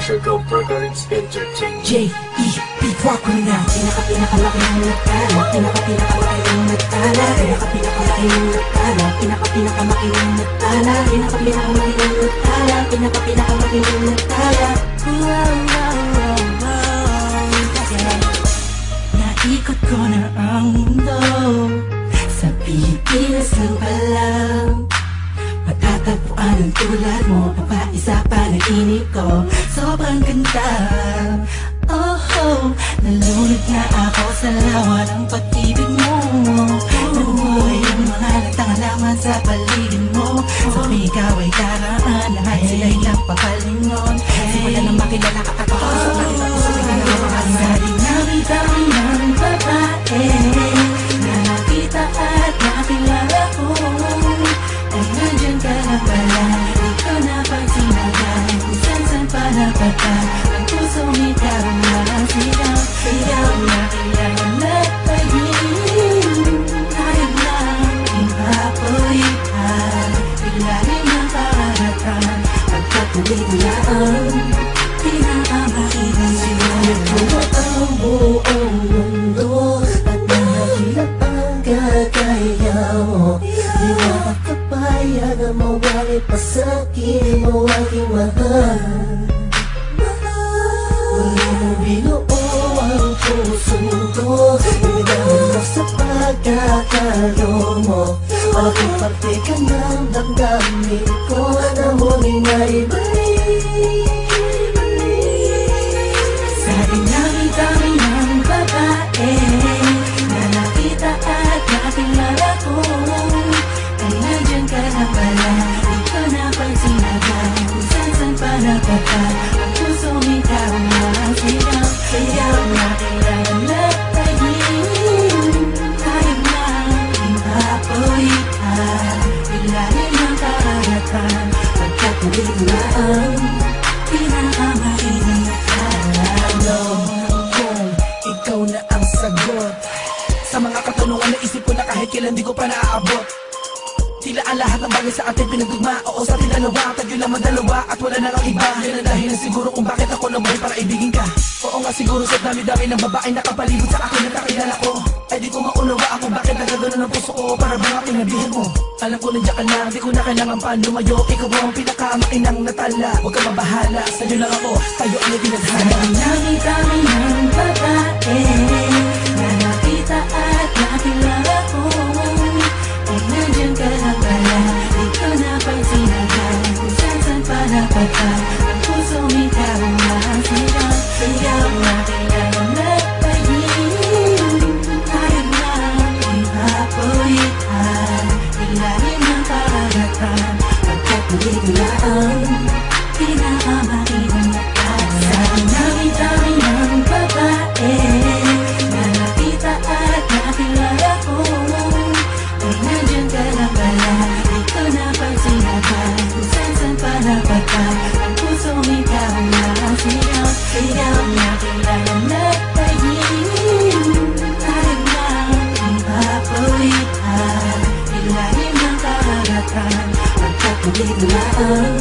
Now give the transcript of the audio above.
Sugar Records Entertainment. J.E.B. Walk ko na. Pinakamalaki ng nagtala. Pinakamalaki ng nagtala. Pinakamalaki ng nagtala. Pinakamalaki ng nagtala. Pinakamalaki ng nagtala. Pinakamalaki ng nagtala. Naikot ko na ang mundo. Sa Pilipinas lang palang matatagpuan ang tulad mo. Papaisa pa ng inip ko. Sobrang ganda. Oh, nalunod na ako sa lawa ng pag-ibig mo. Nabuhay ang mga nagtangalaman sa paligid mo. Sa ikaw ay karaan, lahat sila'y nagpapalingon. Simula na makilala ka ako, sa nakita ko sa pinagawa. Sa dinami-dami ng babae na nakita at nakilala ko, ay nandyan ka na pala. Di ko napagsinagan kung saan pa napata. Ang puso ikaw na sigaw na kailangan nagpahing. Hayag lang ipapulitan, ilalim ng karagatan. Pagkatuloy mo na ang pinakamakitang sinulit mo ang buong mundo. At nahilap ang gagaya mo. Di makakapayag ang mawali pa sa'kin mo aking mahal. Wala mong binuo ang puso ko. Ibigay mo sa pagkakalo mo. Malaking parte ka ng damdamin ko na muling naibalik. Sa dinami-dami ng babae na nakita at nakilala ko, ay nandyan ka na pala. Di ko napagsinagan kung saan pa napata. Ang pusong ikaw na sigaw na kailangan nagpahing. Hayag lang ipapulitan, ilalim ng karagatan. Pagkatuloy mo na ang pinakamainang nakala. Kung ikaw na ang sagot sa mga katanungan na isip ko na kahit kailan di ko pa naaabot. Tila ang lahat ng bagay sa ating pinagdugma. Oo, sa ating dalawa, tayo lang madalawa at wala na lang iba. Yan ang dahilan siguro kung bakit ako nabuhay para ibigin ka. Oo nga siguro sa dami-dami ng babae nakapalibot sa akin na kakilala ko. Ay di ko maunawa ako bakit nagagano ng puso ko para bang pinabihan mo. Alam ko nandiyan ka na, di ko na kailangan pa lumayo. Ikaw ang pinakamainang natala. Huwag ka mabahala, sa'yo lang ako, tayo ang itinadhana. Dami-dami ng babae na nakita at nakilala ko, ay nandyan ka na pala. Di ko napagsinagan kung saan pa napata. Ang pusong ikaw na sigaw na kailangan nagpahing. Hayag lang ipapulitan, ilalim ng karagatan. Pagkatuloy mo na ang pinakamainang nakala. Sa dinami-dami ng babae na nakita at nakilala ko, ay nandyan ka na pala. Di ko napagsinagan kung saan pa napata. Ang pusong ikaw na sigaw na kailangan nagpahing. Hayag lang ipapulitan, ilalim ng karagatan. Pagkatuloy mo na ang